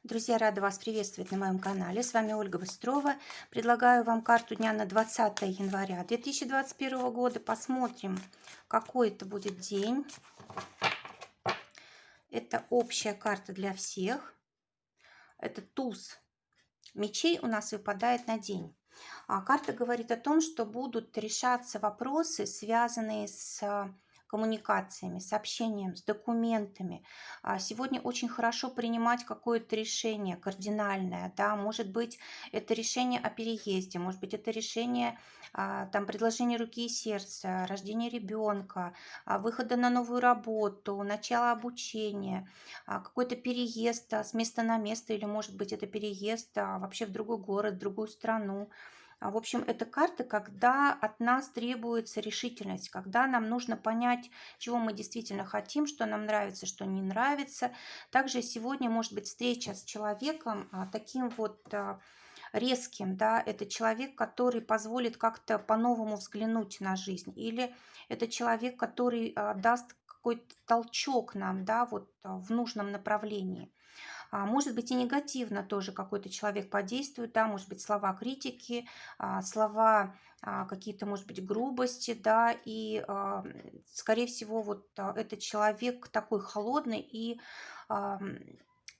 Друзья, рада вас приветствовать на моем канале. С вами Ольга Быстрова. Предлагаю вам карту дня на 20 января 2021 года. Посмотрим, какой это будет день. Это общая карта для всех. Это туз мечей у нас выпадает на день. Карта говорит о том, что будут решаться вопросы, связанные с коммуникациями, с общением, с документами. Сегодня очень хорошо принимать какое-то решение кардинальное, да, может быть, это решение о переезде, может быть, это решение, там, предложение руки и сердца, рождение ребенка, выхода на новую работу, начало обучения, какой-то переезд с места на место, или, может быть, это переезд вообще в другой город, в другую страну. В общем, это карта, когда от нас требуется решительность, когда нам нужно понять, чего мы действительно хотим, что нам нравится, что не нравится. Также сегодня может быть встреча с человеком таким вот резким, да, это человек, который позволит как-то по-новому взглянуть на жизнь, или это человек, который даст какой-то толчок нам, да, вот в нужном направлении. Может быть, и негативно тоже какой-то человек подействует, да, может быть, слова критики, слова какие-то, может быть, грубости, да, и, скорее всего, вот этот человек такой холодный и ам,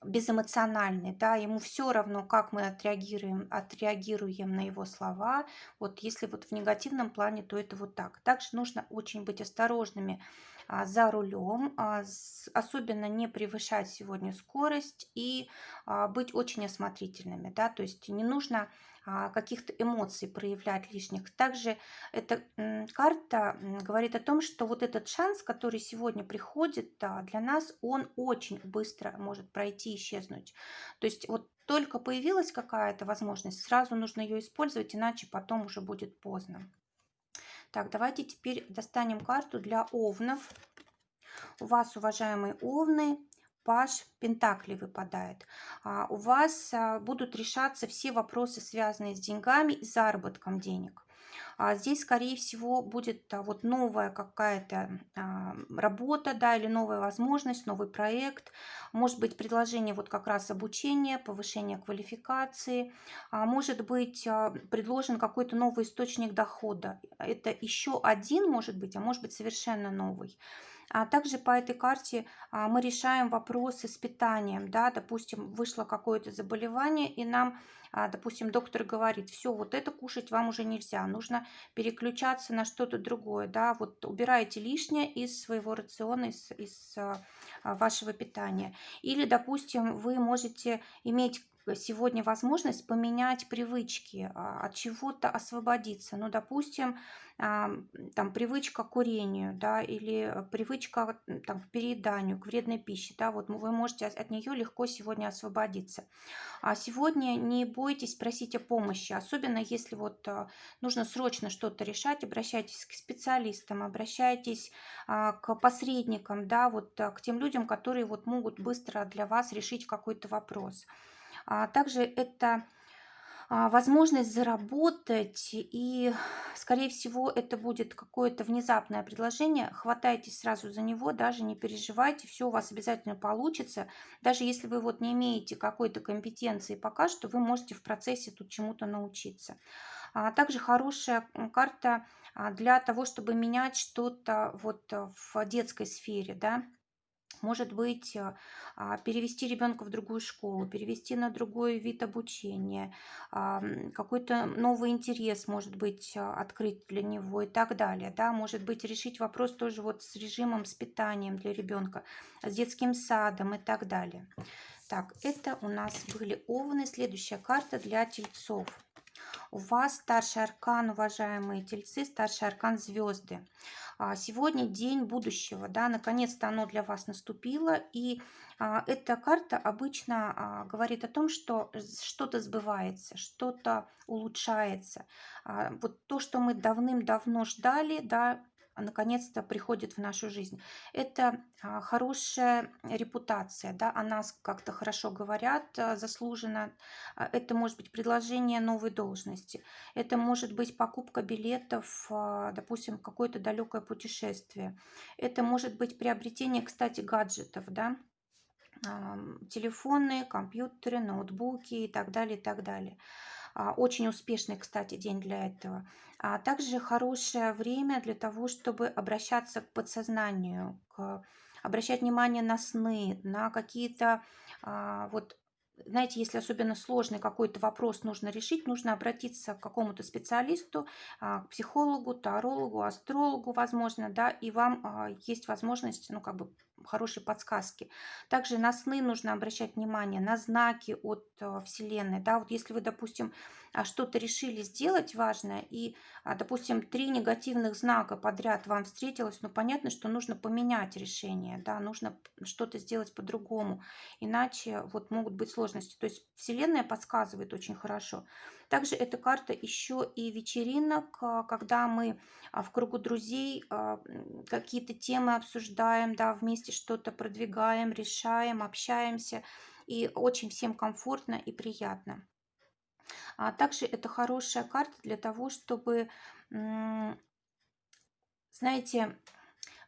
безэмоциональный, да, ему все равно, как мы отреагируем на его слова. Вот если вот в негативном плане, то это вот так. Также нужно очень быть осторожными за рулем, особенно не превышать сегодня скорость и быть очень осмотрительными, да, то есть не нужно каких-то эмоций проявлять лишних. Также эта карта говорит о том, что вот этот шанс, который сегодня приходит для нас, он очень быстро может пройти, исчезнуть. То есть вот только появилась какая-то возможность, сразу нужно ее использовать, иначе потом уже будет поздно. Так, давайте теперь достанем карту для овнов. У вас, уважаемые овны, паж Пентаклей выпадает. У вас будут решаться все вопросы, связанные с деньгами и заработком денег. Здесь, скорее всего, будет вот новая какая-то работа, да, или новая возможность, новый проект. Может быть, предложение вот как раз обучения, повышения квалификации. Может быть, предложен какой-то новый источник дохода. Это еще один, может быть, а может быть, совершенно новый. Также по этой карте мы решаем вопросы с питанием, да, допустим, вышло какое-то заболевание, и нам, допустим, доктор говорит, все, вот это кушать вам уже нельзя, нужно переключаться на что-то другое, да, вот убирайте лишнее из своего рациона, из вашего питания. Или, допустим, вы можете иметь сегодня возможность поменять привычки, от чего-то освободиться. Ну, допустим, там привычка к курению, да, или привычка там, к перееданию, к вредной пище, да, вот вы можете от нее легко сегодня освободиться. А сегодня не бойтесь просить о помощи, особенно если вот нужно срочно что-то решать, обращайтесь к специалистам, обращайтесь к посредникам, да, вот к тем людям, которые вот могут быстро для вас решить какой-то вопрос. Также это возможность заработать, и, скорее всего, это будет какое-то внезапное предложение. Хватайтесь сразу за него, даже не переживайте, все у вас обязательно получится. Даже если вы вот не имеете какой-то компетенции пока что, вы можете в процессе тут чему-то научиться. Также хорошая карта для того, чтобы менять что-то вот в детской сфере, да. Может быть, перевести ребенка в другую школу, перевести на другой вид обучения, какой-то новый интерес, может быть, открыть для него и так далее. Да? Может быть, решить вопрос тоже вот с режимом, с питанием для ребенка, с детским садом и так далее. Так, это у нас были овны. Следующая карта для тельцов. У вас старший аркан, уважаемые тельцы, старший аркан звезды. Сегодня день будущего, да, наконец-то оно для вас наступило, и эта карта обычно говорит о том, что что-то сбывается, что-то улучшается. Вот то, что мы давным-давно ждали, да, наконец-то приходит в нашу жизнь. Это хорошая репутация, да, о нас как-то хорошо говорят, заслуженно. Это может быть предложение новой должности, это может быть покупка билетов, допустим, в какое-то далекое путешествие. Это может быть приобретение, кстати, гаджетов, да. телефоны, компьютеры, ноутбуки и так далее, и так далее. Очень успешный, кстати, день для этого. А также хорошее время для того, чтобы обращаться к подсознанию, обращать внимание на сны, на какие-то вот знаете, если особенно сложный какой-то вопрос нужно решить, нужно обратиться к какому-то специалисту, к психологу, тарологу, астрологу, возможно, да, и вам есть возможность, ну, как бы хорошей подсказки. Также на сны нужно обращать внимание, на знаки от Вселенной, да, вот если вы, допустим, что-то решили сделать важное, и, допустим, 3 негативных знака подряд вам встретилось, ну, понятно, что нужно поменять решение, да, нужно что-то сделать по-другому, иначе вот могут быть сложности. То есть Вселенная подсказывает очень хорошо. Также эта карта еще и вечеринок, когда мы в кругу друзей какие-то темы обсуждаем, да, вместе что-то продвигаем, решаем, общаемся, и очень всем комфортно и приятно. Также это хорошая карта для того, чтобы, знаете,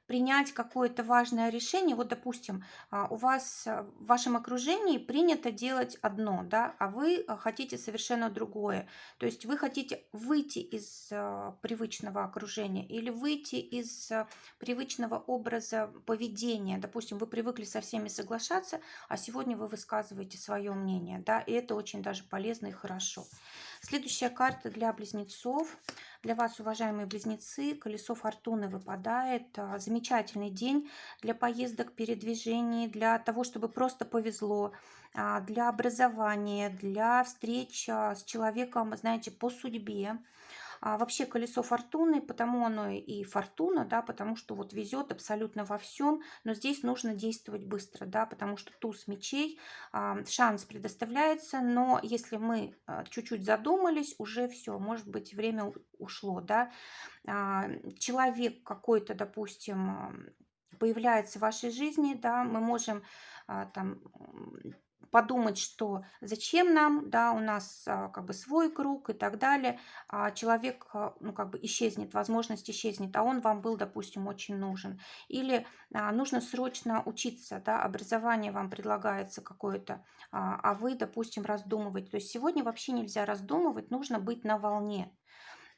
принять какое-то важное решение. Вот, допустим, у вас в вашем окружении принято делать одно, да, а вы хотите совершенно другое. То есть вы хотите выйти из привычного окружения или выйти из привычного образа поведения. Допустим, вы привыкли со всеми соглашаться, а сегодня вы высказываете свое мнение, да, и это очень даже полезно и хорошо. Следующая карта для близнецов. Для вас, уважаемые близнецы, колесо фортуны выпадает. Замечательный день для поездок, передвижений, для того, чтобы просто повезло, для образования, для встреч с человеком, знаете, по судьбе. Вообще колесо фортуны, потому оно и фортуна, да, потому что вот везет абсолютно во всем, но здесь нужно действовать быстро, да, потому что туз мечей, шанс предоставляется, но если мы чуть-чуть задумались, уже все, может быть, время ушло, да. Человек какой-то, допустим, появляется в вашей жизни, да, мы можем там подумать, что зачем нам, да, у нас как бы свой круг и так далее, человек, ну, как бы исчезнет, возможность исчезнет, а он вам был, допустим, очень нужен. Или нужно срочно учиться, да, образование вам предлагается какое-то, а вы, допустим, раздумываете. То есть сегодня вообще нельзя раздумывать, нужно быть на волне.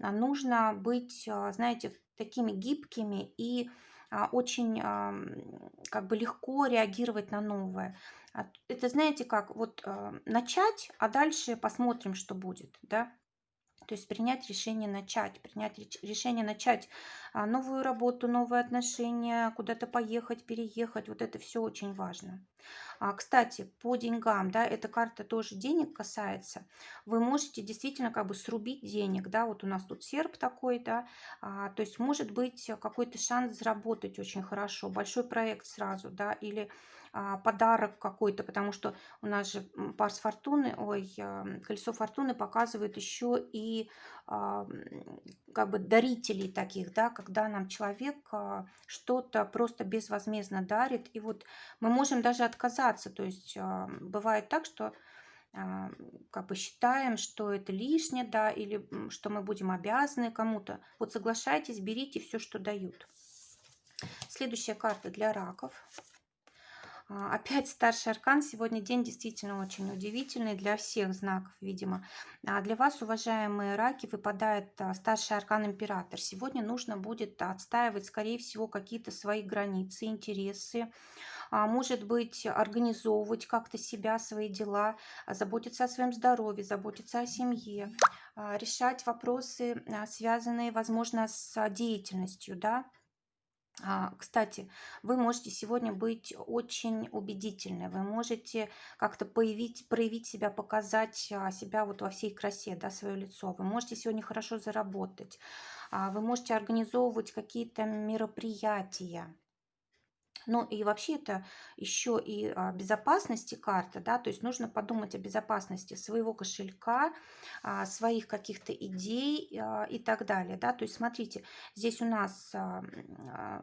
Нужно быть, знаете, такими гибкими и очень как бы легко реагировать на новое. Это, знаете, как вот начать, а дальше посмотрим, что будет, да. То есть принять решение начать, решение начать новую работу, новые отношения, куда-то поехать, переехать. Вот это все очень важно. Кстати, по деньгам, да, эта карта тоже денег касается. Вы можете действительно как бы срубить денег, да, вот у нас тут серп такой, да, то есть может быть какой-то шанс заработать очень хорошо, большой проект сразу, да, или подарок какой-то, потому что у нас же Парс Фортуны, ой, колесо Фортуны показывает еще и как бы дарителей таких, да, когда нам человек что-то просто безвозмездно дарит, и вот мы можем даже отказаться. То есть бывает так, что а, как бы считаем, что это лишнее, да, или что мы будем обязаны кому-то. Вот соглашайтесь, берите все, что дают. Следующая карта для раков. Опять старший аркан. Сегодня день действительно очень удивительный для всех знаков, видимо. Для вас, уважаемые раки, выпадает старший аркан император. Сегодня нужно будет отстаивать, скорее всего, какие-то свои границы, интересы, может быть, организовывать как-то себя, свои дела, заботиться о своем здоровье, заботиться о семье, решать вопросы, связанные, возможно, с деятельностью, да. Кстати, вы можете сегодня быть очень убедительны, вы можете как-то проявить себя, показать себя вот во всей красе, да, свое лицо. Вы можете сегодня хорошо заработать, вы можете организовывать какие-то мероприятия. Ну и вообще это еще и безопасности карта, да, то есть нужно подумать о безопасности своего кошелька, своих каких-то идей и так далее, да. То есть смотрите, здесь у нас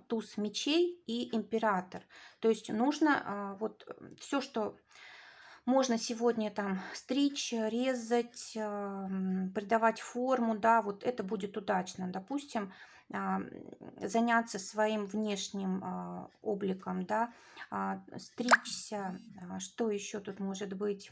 туз мечей и император. То есть нужно вот все, что можно сегодня там стричь, резать, придавать форму, да, вот это будет удачно. Допустим, заняться своим внешним обликом, да, стричься. Что еще тут может быть?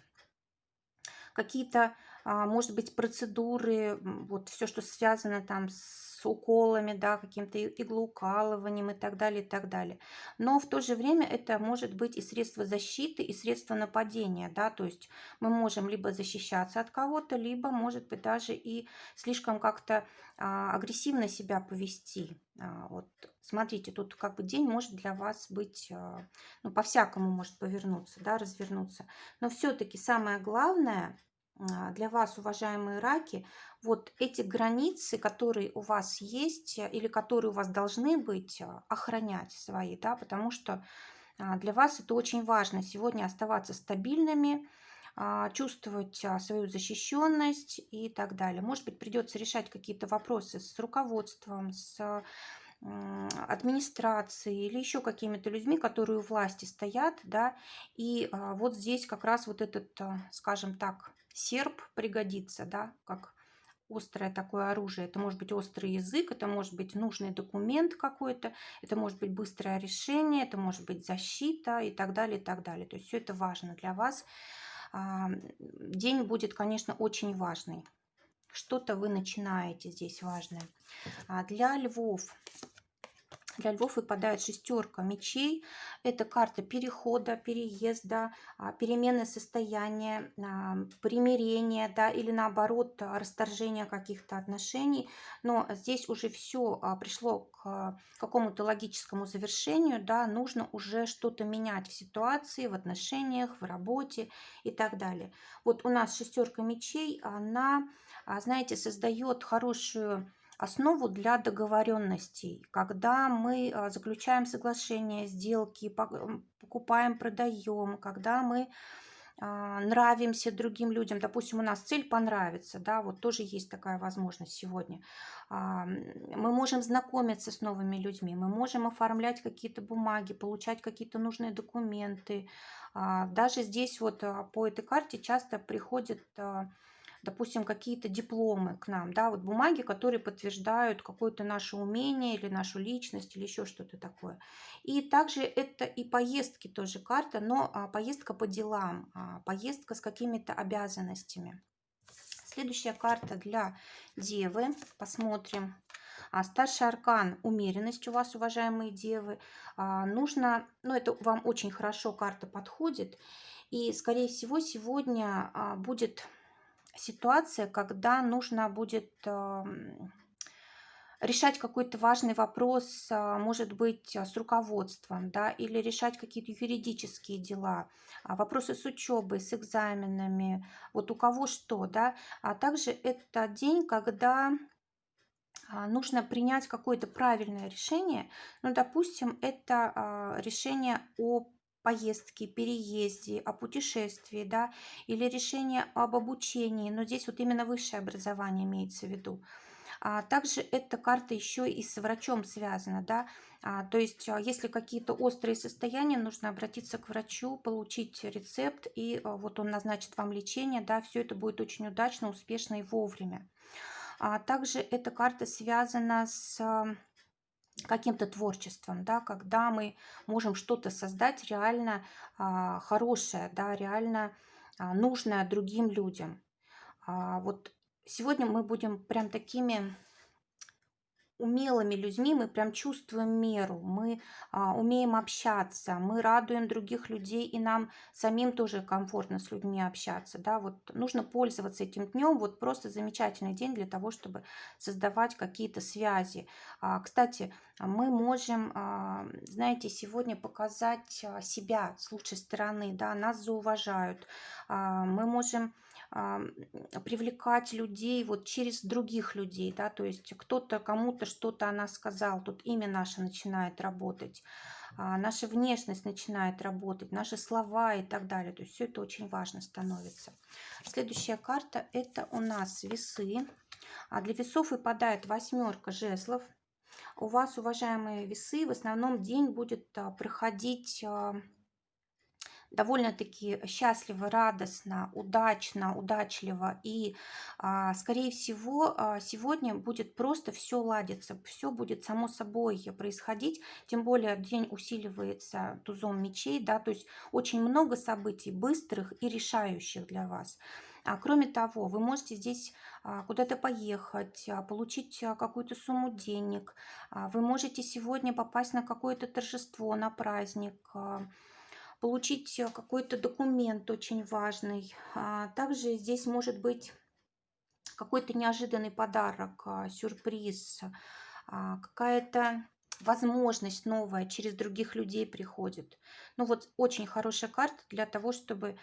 Какие-то, может быть, процедуры, вот все, что связано там с уколами, да, каким-то иглоукалыванием и так далее, и так далее. Но в то же время это может быть и средство защиты, и средство нападения, да, то есть мы можем либо защищаться от кого-то, либо, может быть, даже и слишком как-то агрессивно себя повести. Вот смотрите, тут как бы день может для вас быть, ну, по-всякому может повернуться, да, развернуться. Но все-таки самое главное для вас, уважаемые раки, вот эти границы, которые у вас есть или которые у вас должны быть, охранять свои, да, потому что для вас это очень важно сегодня оставаться стабильными, чувствовать свою защищенность и так далее. Может быть, придется решать какие-то вопросы с руководством, с администрацией или еще какими-то людьми, которые у власти стоят, да, и вот здесь как раз вот этот, скажем так, серп пригодится, да, как острое такое оружие. Это может быть острый язык, это может быть нужный документ какой-то, это может быть быстрое решение, это может быть защита и так далее, и так далее. То есть все это важно для вас. День будет, конечно, очень важный. Что-то вы начинаете здесь важное. Для львов выпадает шестерка мечей. Это карта перехода, переезда, перемены состояния, примирения, да, или наоборот расторжения каких-то отношений. Но здесь уже все пришло к какому-то логическому завершению, да, нужно уже что-то менять в ситуации, в отношениях, в работе и так далее. Вот у нас шестерка мечей, она, знаете, создает хорошую основу для договоренностей, когда мы заключаем соглашения, сделки, покупаем, продаем, когда мы нравимся другим людям. Допустим, у нас цель понравиться, да, вот тоже есть такая возможность сегодня. Мы можем знакомиться с новыми людьми, мы можем оформлять какие-то бумаги, получать какие-то нужные документы. Даже здесь вот по этой карте часто приходят, допустим, какие-то дипломы к нам, да, вот бумаги, которые подтверждают какое-то наше умение или нашу личность или еще что-то такое. И также это и поездки тоже карта, но поездка по делам, поездка с какими-то обязанностями. Следующая карта для Девы. Посмотрим. Старший аркан — умеренность у вас, уважаемые Девы. Нужно, ну это вам очень хорошо карта подходит. И, скорее всего, сегодня будет ситуация, когда нужно будет решать какой-то важный вопрос, может быть, с руководством, да, или решать какие-то юридические дела, вопросы с учебой, с экзаменами, вот у кого что, да. А также это день, когда нужно принять какое-то правильное решение. Ну, допустим, это решение о поездке, переезде, о путешествии, да, или решение об обучении, но здесь вот именно высшее образование имеется в виду. Также эта карта еще и с врачом связана, да, то есть если какие-то острые состояния, нужно обратиться к врачу, получить рецепт, и вот он назначит вам лечение, да, все это будет очень удачно, успешно и вовремя. Также эта карта связана с каким-то творчеством, да, когда мы можем что-то создать реально хорошее, да, реально нужное другим людям. Вот сегодня мы будем прям такими умелыми людьми, мы прям чувствуем меру, мы умеем общаться, мы радуем других людей, и нам самим тоже комфортно с людьми общаться. Да? Вот нужно пользоваться этим днем, вот просто замечательный день для того, чтобы создавать какие-то связи. Кстати, мы можем, знаете, сегодня показать себя с лучшей стороны, да? Нас зауважают, мы можем привлекать людей вот через других людей, да, то есть кто-то кому-то что-то она сказал, тут имя наше начинает работать, наша внешность начинает работать, наши слова и так далее, то есть все это очень важно становится. Следующая карта — это у нас весы, для весов выпадает восьмерка жезлов. У вас, уважаемые весы, в основном день будет проходить довольно-таки счастливо, радостно, удачно, удачливо. И, скорее всего, сегодня будет просто все ладиться, все будет само собой происходить. Тем более день усиливается тузом мечей, да, то есть очень много событий быстрых и решающих для вас. Кроме того, вы можете здесь куда-то поехать, получить какую-то сумму денег. Вы можете сегодня попасть на какое-то торжество, на праздник, получить какой-то документ очень важный. Также здесь может быть какой-то неожиданный подарок, сюрприз, какая-то возможность новая через других людей приходит. Ну вот очень хорошая карта для того, чтобы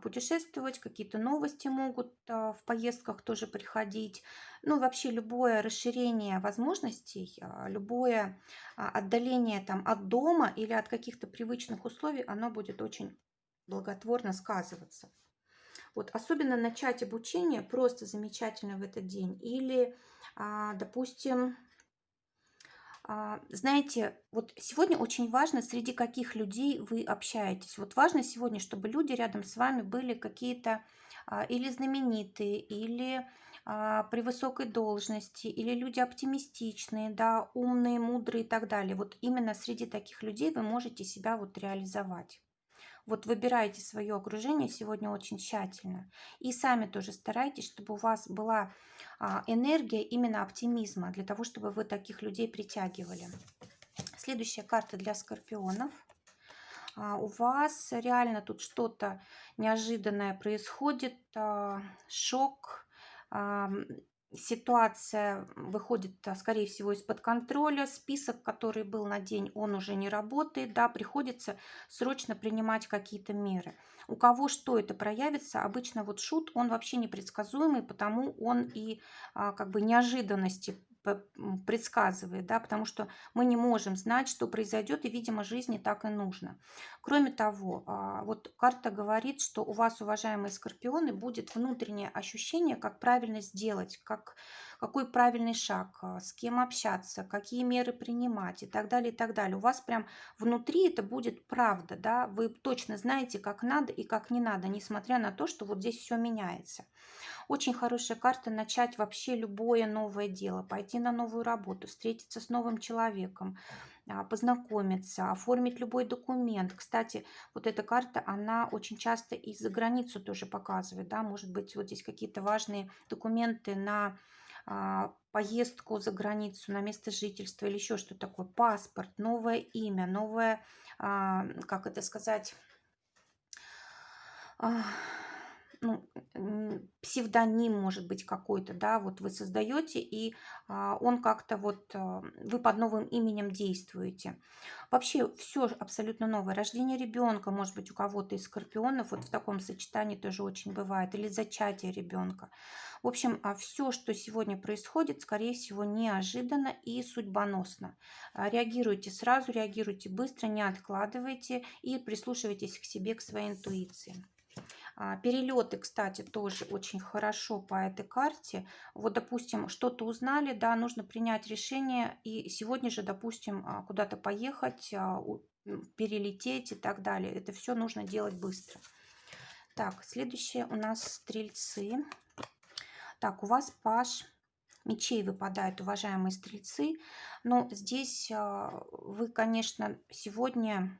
путешествовать, какие-то новости могут в поездках тоже приходить. Ну вообще любое расширение возможностей, любое отдаление там от дома или от каких-то привычных условий, оно будет очень благотворно сказываться. Вот особенно начать обучение просто замечательно в этот день. Или, допустим, знаете, вот сегодня очень важно, среди каких людей вы общаетесь. Вот важно сегодня, чтобы люди рядом с вами были какие-то или знаменитые, или при высокой должности, или люди оптимистичные, да, умные, мудрые и так далее. Вот именно среди таких людей вы можете себя вот реализовать. Вот выбирайте свое окружение сегодня очень тщательно. И сами тоже старайтесь, чтобы у вас была энергия именно оптимизма, для того, чтобы вы таких людей притягивали. Следующая карта для скорпионов. У вас реально тут что-то неожиданное происходит, шок, ситуация выходит, скорее всего, из-под контроля. Список, который был на день, он уже не работает. Да, приходится срочно принимать какие-то меры. У кого что это проявится, обычно вот шут, он вообще непредсказуемый, потому он и как бы неожиданности предсказывает, да, потому что мы не можем знать, что произойдет, и, видимо, жизни так и нужно. Кроме того, вот карта говорит, что у вас, уважаемые скорпионы, будет внутреннее ощущение, как правильно сделать, какой правильный шаг, с кем общаться, какие меры принимать и так далее, и так далее. У вас прям внутри это будет правда, да, вы точно знаете, как надо и как не надо, несмотря на то, что вот здесь все меняется. Очень хорошая карта начать вообще любое новое дело, пойти на новую работу, встретиться с новым человеком, познакомиться, оформить любой документ. Кстати, вот эта карта, она очень часто и за границу тоже показывает, да, может быть, вот здесь какие-то важные документы на поездку за границу, на место жительства или еще что такое, паспорт, новое имя, новое, как это сказать, а, ну, псевдоним может быть какой-то, да, вот вы создаете, и он как-то вот, вы под новым именем действуете. Вообще все абсолютно новое. Рождение ребенка, может быть, у кого-то из скорпионов, вот в таком сочетании тоже очень бывает, или зачатие ребенка. В общем, все, что сегодня происходит, скорее всего, неожиданно и судьбоносно. Реагируйте сразу, реагируйте быстро, не откладывайте и прислушивайтесь к себе, к своей интуиции. Перелеты, кстати, тоже очень хорошо по этой карте. Вот, допустим, что-то узнали, да, нужно принять решение и сегодня же, допустим, куда-то поехать, перелететь и так далее. Это все нужно делать быстро. Так, следующее у нас стрельцы. Так, у вас паж мечей выпадает, уважаемые стрельцы. Но здесь вы, конечно, сегодня,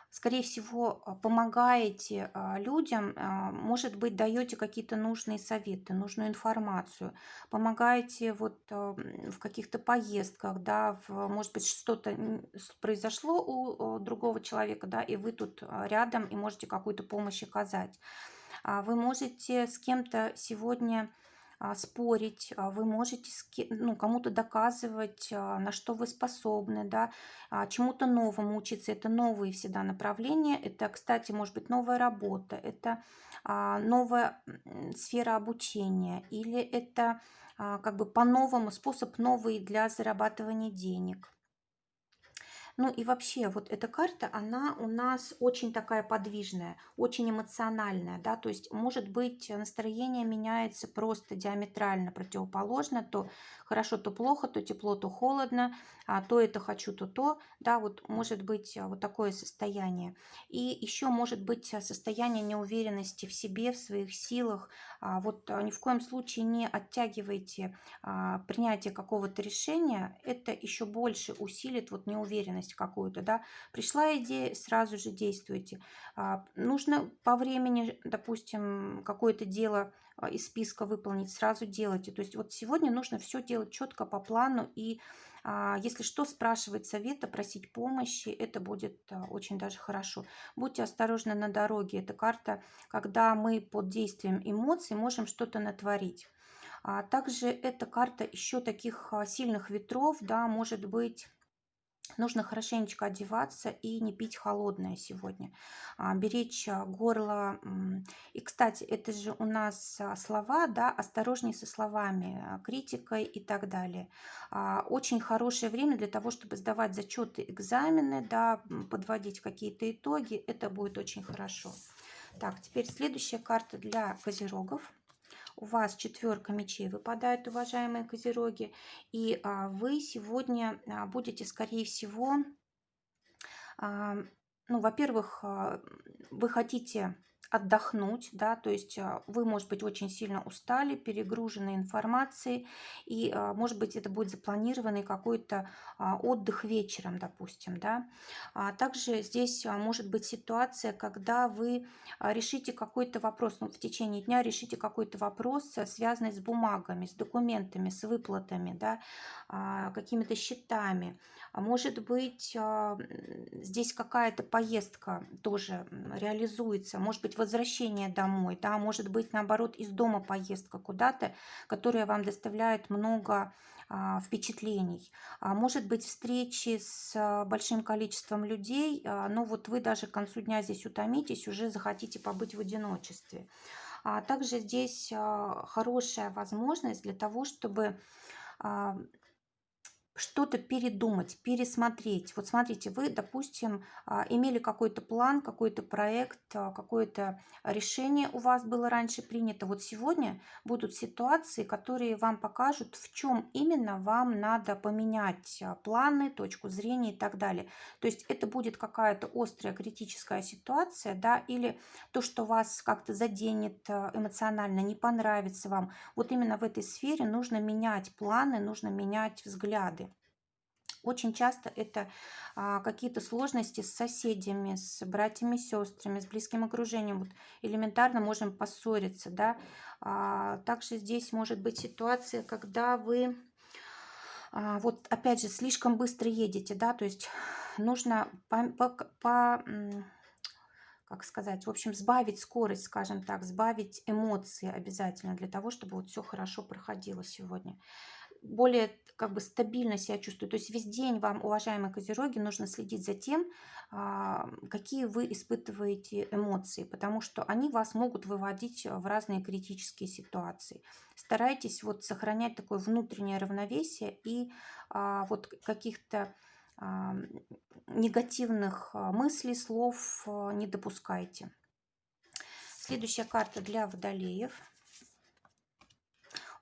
скорее всего, помогаете людям, может быть, даете какие-то нужные советы, нужную информацию, помогаете вот в каких-то поездках, да, может быть, что-то произошло у другого человека, да, и вы тут рядом и можете какую-то помощь оказать. Вы можете с кем-то сегодня спорить, вы можете ну, кому-то доказывать, на что вы способны, да, чему-то новому учиться. Это новые всегда направления. Это, кстати, может быть новая работа, это новая сфера обучения, или это как бы по-новому способ новый для зарабатывания денег. Ну и вообще, вот эта карта, она у нас очень такая подвижная, очень эмоциональная, да, то есть, может быть, настроение меняется просто диаметрально противоположно, то хорошо, то плохо, то тепло, то холодно, то это хочу, то, да, вот может быть вот такое состояние. И еще может быть состояние неуверенности в себе, в своих силах. Вот ни в коем случае не оттягивайте принятие какого-то решения, это еще больше усилит вот неуверенность какую-то, да. Пришла идея, сразу же действуйте. Нужно по времени, допустим, какое-то дело из списка выполнить, сразу делайте. То есть вот сегодня нужно все делать четко по плану и если что, спрашивать совета, просить помощи, это будет очень даже хорошо. Будьте осторожны на дороге. Это карта, когда мы под действием эмоций можем что-то натворить. Также эта карта еще таких сильных ветров, да, может быть, нужно хорошенечко одеваться и не пить холодное сегодня, беречь горло. И, кстати, это же у нас слова, да, осторожней со словами, критикой и так далее. Очень хорошее время для того, чтобы сдавать зачеты, экзамены, да, подводить какие-то итоги. Это будет очень хорошо. Так, теперь следующая карта для козерогов. У вас четверка мечей выпадает, уважаемые козероги, и вы сегодня будете, скорее всего, а, ну, во-первых, вы хотите отдохнуть, да, то есть вы, может быть, очень сильно устали, перегружены информацией, и, может быть, это будет запланированный какой-то отдых вечером, допустим, да. Также здесь может быть ситуация, когда вы решите какой-то вопрос, ну, в течение дня решите какой-то вопрос, связанный с бумагами, с документами, с выплатами, да, какими-то счетами. Может быть, здесь какая-то поездка тоже реализуется, может быть, возвращение домой, да, может быть, наоборот, из дома поездка куда-то, которая вам доставляет много впечатлений. Может быть, встречи с большим количеством людей, но вот вы даже к концу дня здесь утомитесь, уже захотите побыть в одиночестве. Также здесь хорошая возможность для того, чтобы а, что-то передумать, пересмотреть. Вот смотрите, вы, допустим, имели какой-то план, какой-то проект, какое-то решение у вас было раньше принято. Вот сегодня будут ситуации, которые вам покажут, в чем именно вам надо поменять планы, точку зрения и так далее. То есть это будет какая-то острая критическая ситуация, да, или то, что вас как-то заденет эмоционально, не понравится вам. Вот именно в этой сфере нужно менять планы, нужно менять взгляды. Очень часто это какие-то сложности с соседями, с братьями, сестрами, с близким окружением. Вот элементарно можем поссориться, да. Также здесь может быть ситуация, когда вы вот опять же слишком быстро едете, да, то есть нужно как сказать, в общем, сбавить скорость, скажем так, сбавить эмоции обязательно для того, чтобы вот все хорошо проходило сегодня. Более как бы стабильно себя чувствую. То есть весь день вам, уважаемые козероги, нужно следить за тем, какие вы испытываете эмоции, потому что они вас могут выводить в разные критические ситуации. Старайтесь вот сохранять такое внутреннее равновесие и вот каких-то а, негативных мыслей, слов не допускайте. Следующая карта для водолеев.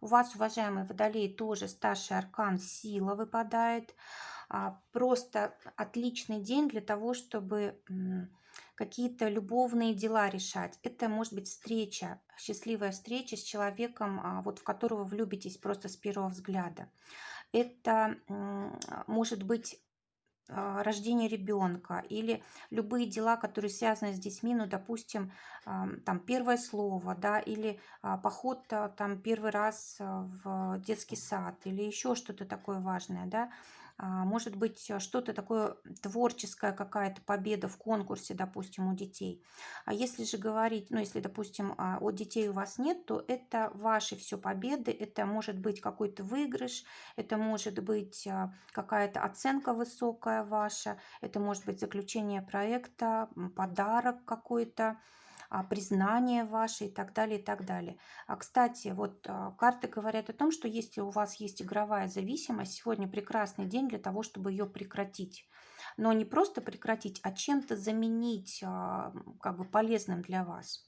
У вас, уважаемые водолеи, тоже старший аркан сила выпадает. Просто отличный день для того, чтобы какие-то любовные дела решать. Это может быть встреча, счастливая встреча с человеком, вот в которого влюбитесь просто с первого взгляда. Это может быть рождение ребенка или любые дела, которые связаны с детьми, ну, допустим, там первое слово, да, или поход там первый раз в детский сад или еще что-то такое важное, да. Может быть, что-то такое творческое, какая-то победа в конкурсе, допустим, у детей. А если же говорить, ну, если, допустим, от детей у вас нет, то это ваши все победы, это может быть какой-то выигрыш, это может быть какая-то оценка высокая ваша, это может быть заключение проекта, подарок какой-то, признание ваше и так далее, и так далее. Кстати, вот карты говорят о том, что если у вас есть игровая зависимость, сегодня прекрасный день для того, чтобы ее прекратить. Но не просто прекратить, а чем-то заменить, как бы полезным для вас.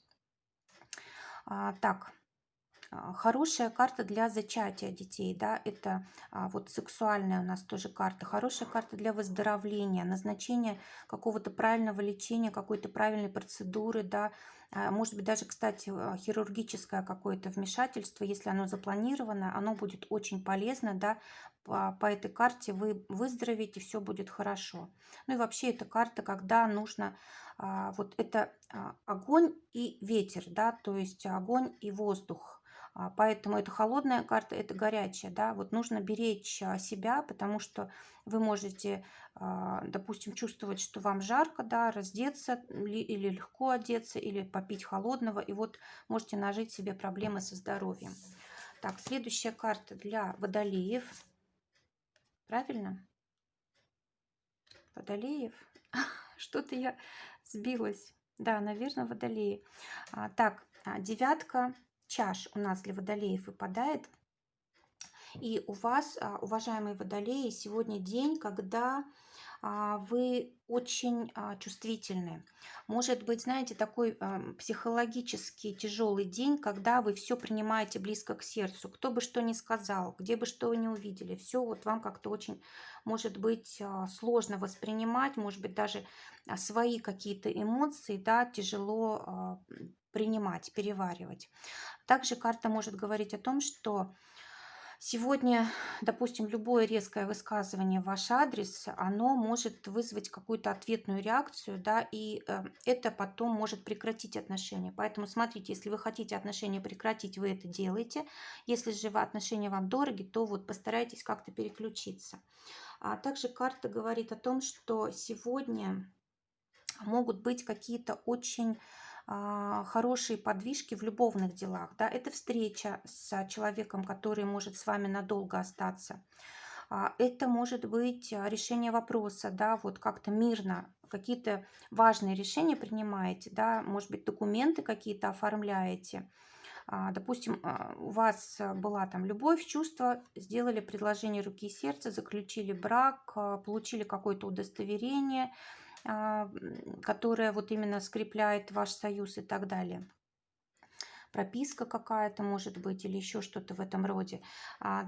Так, Хорошая карта для зачатия детей, да, это вот сексуальная у нас тоже карта. Хорошая карта для выздоровления, назначения какого-то правильного лечения, какой-то правильной процедуры, да. Может быть, даже, кстати, хирургическое какое-то вмешательство, если оно запланировано, оно будет очень полезно, да. По этой карте вы выздоровеете, все будет хорошо. Ну и вообще эта карта, когда нужно, вот это огонь и ветер, да, то есть огонь и воздух. Поэтому это холодная карта, это горячая, да. Вот нужно беречь себя, потому что вы можете, допустим, чувствовать, что вам жарко, да, раздеться или легко одеться, или попить холодного, и вот можете нажить себе проблемы со здоровьем. Так, следующая карта для водолеев. Правильно? Водолеев? Что-то я сбилась. Да, наверное, водолеи. Так, девятка чаш у нас для водолеев выпадает. И у вас, уважаемые водолеи, сегодня день, когда вы очень чувствительны. Может быть, знаете, такой психологически тяжелый день, когда вы все принимаете близко к сердцу. Кто бы что ни сказал, где бы что вы ни увидели, все вот вам как-то очень, может быть, сложно воспринимать, может быть, даже свои какие-то эмоции, да, тяжело принимать, переваривать. Также карта может говорить о том, что сегодня, допустим, любое резкое высказывание в ваш адрес, оно может вызвать какую-то ответную реакцию, да, и это потом может прекратить отношения. Поэтому смотрите, если вы хотите отношения прекратить, вы это делаете. Если же отношения вам дороги, то вот постарайтесь как-то переключиться. А также карта говорит о том, что сегодня могут быть какие-то очень хорошие подвижки в любовных делах. Да? Это встреча с человеком, который может с вами надолго остаться. Это может быть решение вопроса, да, вот как-то мирно какие-то важные решения принимаете, да, может быть, документы какие-то оформляете. Допустим, у вас была там любовь, чувство, сделали предложение руки и сердца, заключили брак, получили какое-то удостоверение, которая вот именно скрепляет ваш союз и так далее. Прописка какая-то может быть или еще что-то в этом роде.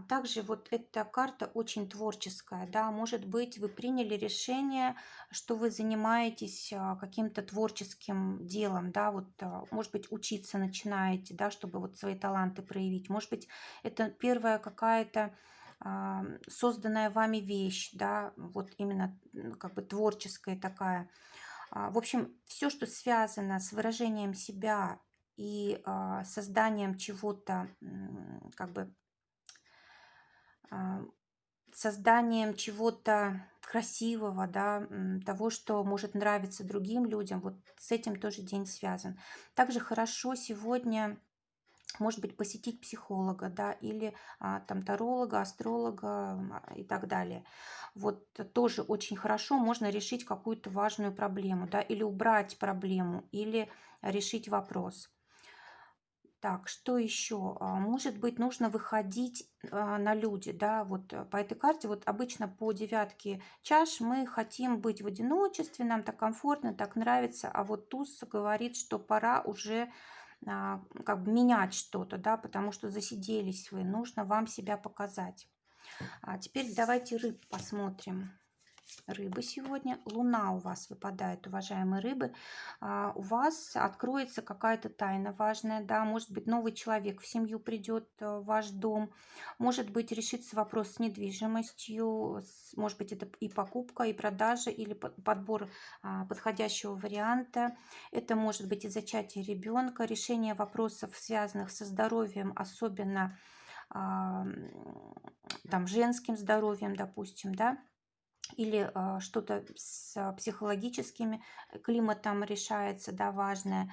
Также вот эта карта очень творческая, да, может быть, вы приняли решение, что вы занимаетесь каким-то творческим делом, да, вот, может быть, учиться начинаете, да, чтобы вот свои таланты проявить. Может быть, это первая какая-то созданная вами вещь, да, вот именно как бы творческая такая. В общем, все, что связано с выражением себя и созданием чего-то, как бы а, созданием чего-то красивого, да, того, что может нравиться другим людям, вот с этим тоже день связан. Также хорошо сегодня, может быть, посетить психолога, да, или там таролога, астролога и так далее. Вот тоже очень хорошо можно решить какую-то важную проблему, да, или убрать проблему, или решить вопрос. Так, что еще? Может быть, нужно выходить на люди, да, вот по этой карте, вот обычно по девятке чаш мы хотим быть в одиночестве, нам так комфортно, так нравится, а вот туз говорит, что пора уже как бы менять что-то, да, потому что засиделись вы, нужно вам себя показать. А теперь давайте рыб посмотрим. Рыбы сегодня. Луна у вас выпадает, уважаемые рыбы. У вас откроется какая-то тайна важная, да, может быть, новый человек в семью придет в ваш дом, может быть, решится вопрос с недвижимостью, может быть, это и покупка, и продажа, или подбор подходящего варианта. Это может быть и зачатие ребенка, решение вопросов, связанных со здоровьем, особенно там женским здоровьем, допустим, да, или что-то с психологическим климатом решается, да, важное.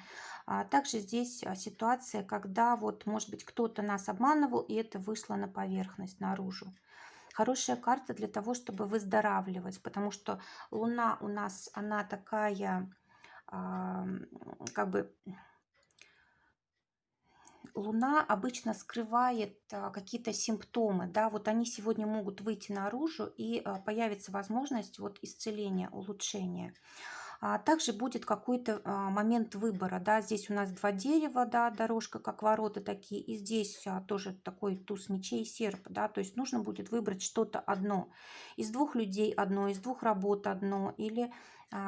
Также здесь ситуация, когда вот, может быть, кто-то нас обманывал, и это вышло на поверхность, наружу. Хорошая карта для того, чтобы выздоравливать, потому что Луна у нас, она такая, как бы, Луна обычно скрывает какие-то симптомы, да, вот они сегодня могут выйти наружу, и появится возможность вот исцеления, улучшения. Также будет какой-то момент выбора, да, здесь у нас два дерева, да, дорожка, как ворота такие, и здесь тоже такой туз мечей, серп, да, то есть нужно будет выбрать что-то одно. Из двух людей одно, из двух работ одно, или,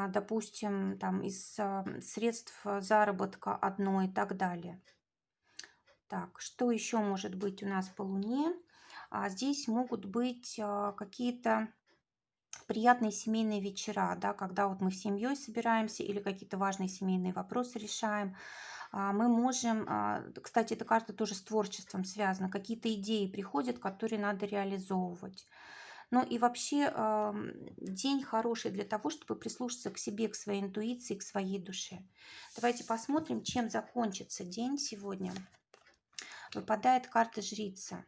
допустим, там из средств заработка одно и так далее. Так, что еще может быть у нас по Луне? Здесь могут быть какие-то приятные семейные вечера, да, когда вот мы с семьей собираемся или какие-то важные семейные вопросы решаем. Мы можем, кстати, эта карта тоже с творчеством связана, какие-то идеи приходят, которые надо реализовывать. Ну и вообще день хороший для того, чтобы прислушаться к себе, к своей интуиции, к своей душе. Давайте посмотрим, чем закончится день сегодня. Выпадает карта жрица.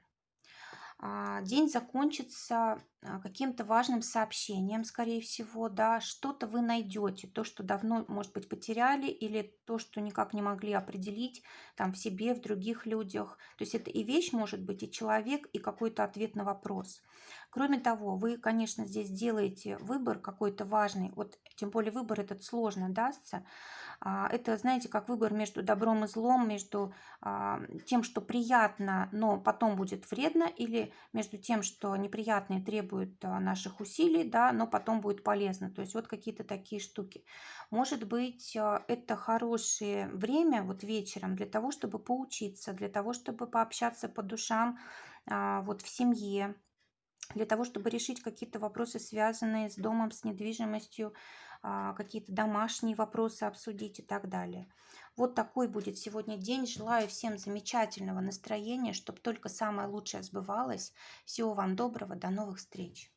День закончится каким-то важным сообщением, скорее всего, да, что-то вы найдете, то, что давно, может быть, потеряли, или то, что никак не могли определить там в себе, в других людях. То есть это и вещь может быть, и человек, и какой-то ответ на вопрос. Кроме того, вы, конечно, здесь делаете выбор какой-то важный, вот тем более выбор этот сложно дастся. Это, знаете, как выбор между добром и злом, между тем, что приятно, но потом будет вредно, или между тем, что неприятно и требует наших усилий, да, но потом будет полезно. То есть вот какие-то такие штуки. Может быть, это хорошее время, вот вечером, для того, чтобы поучиться, для того, чтобы пообщаться по душам вот в семье, для того, чтобы решить какие-то вопросы, связанные с домом, с недвижимостью, какие-то домашние вопросы обсудить и так далее. Вот такой будет сегодня день. Желаю всем замечательного настроения, чтобы только самое лучшее сбывалось. Всего вам доброго, до новых встреч.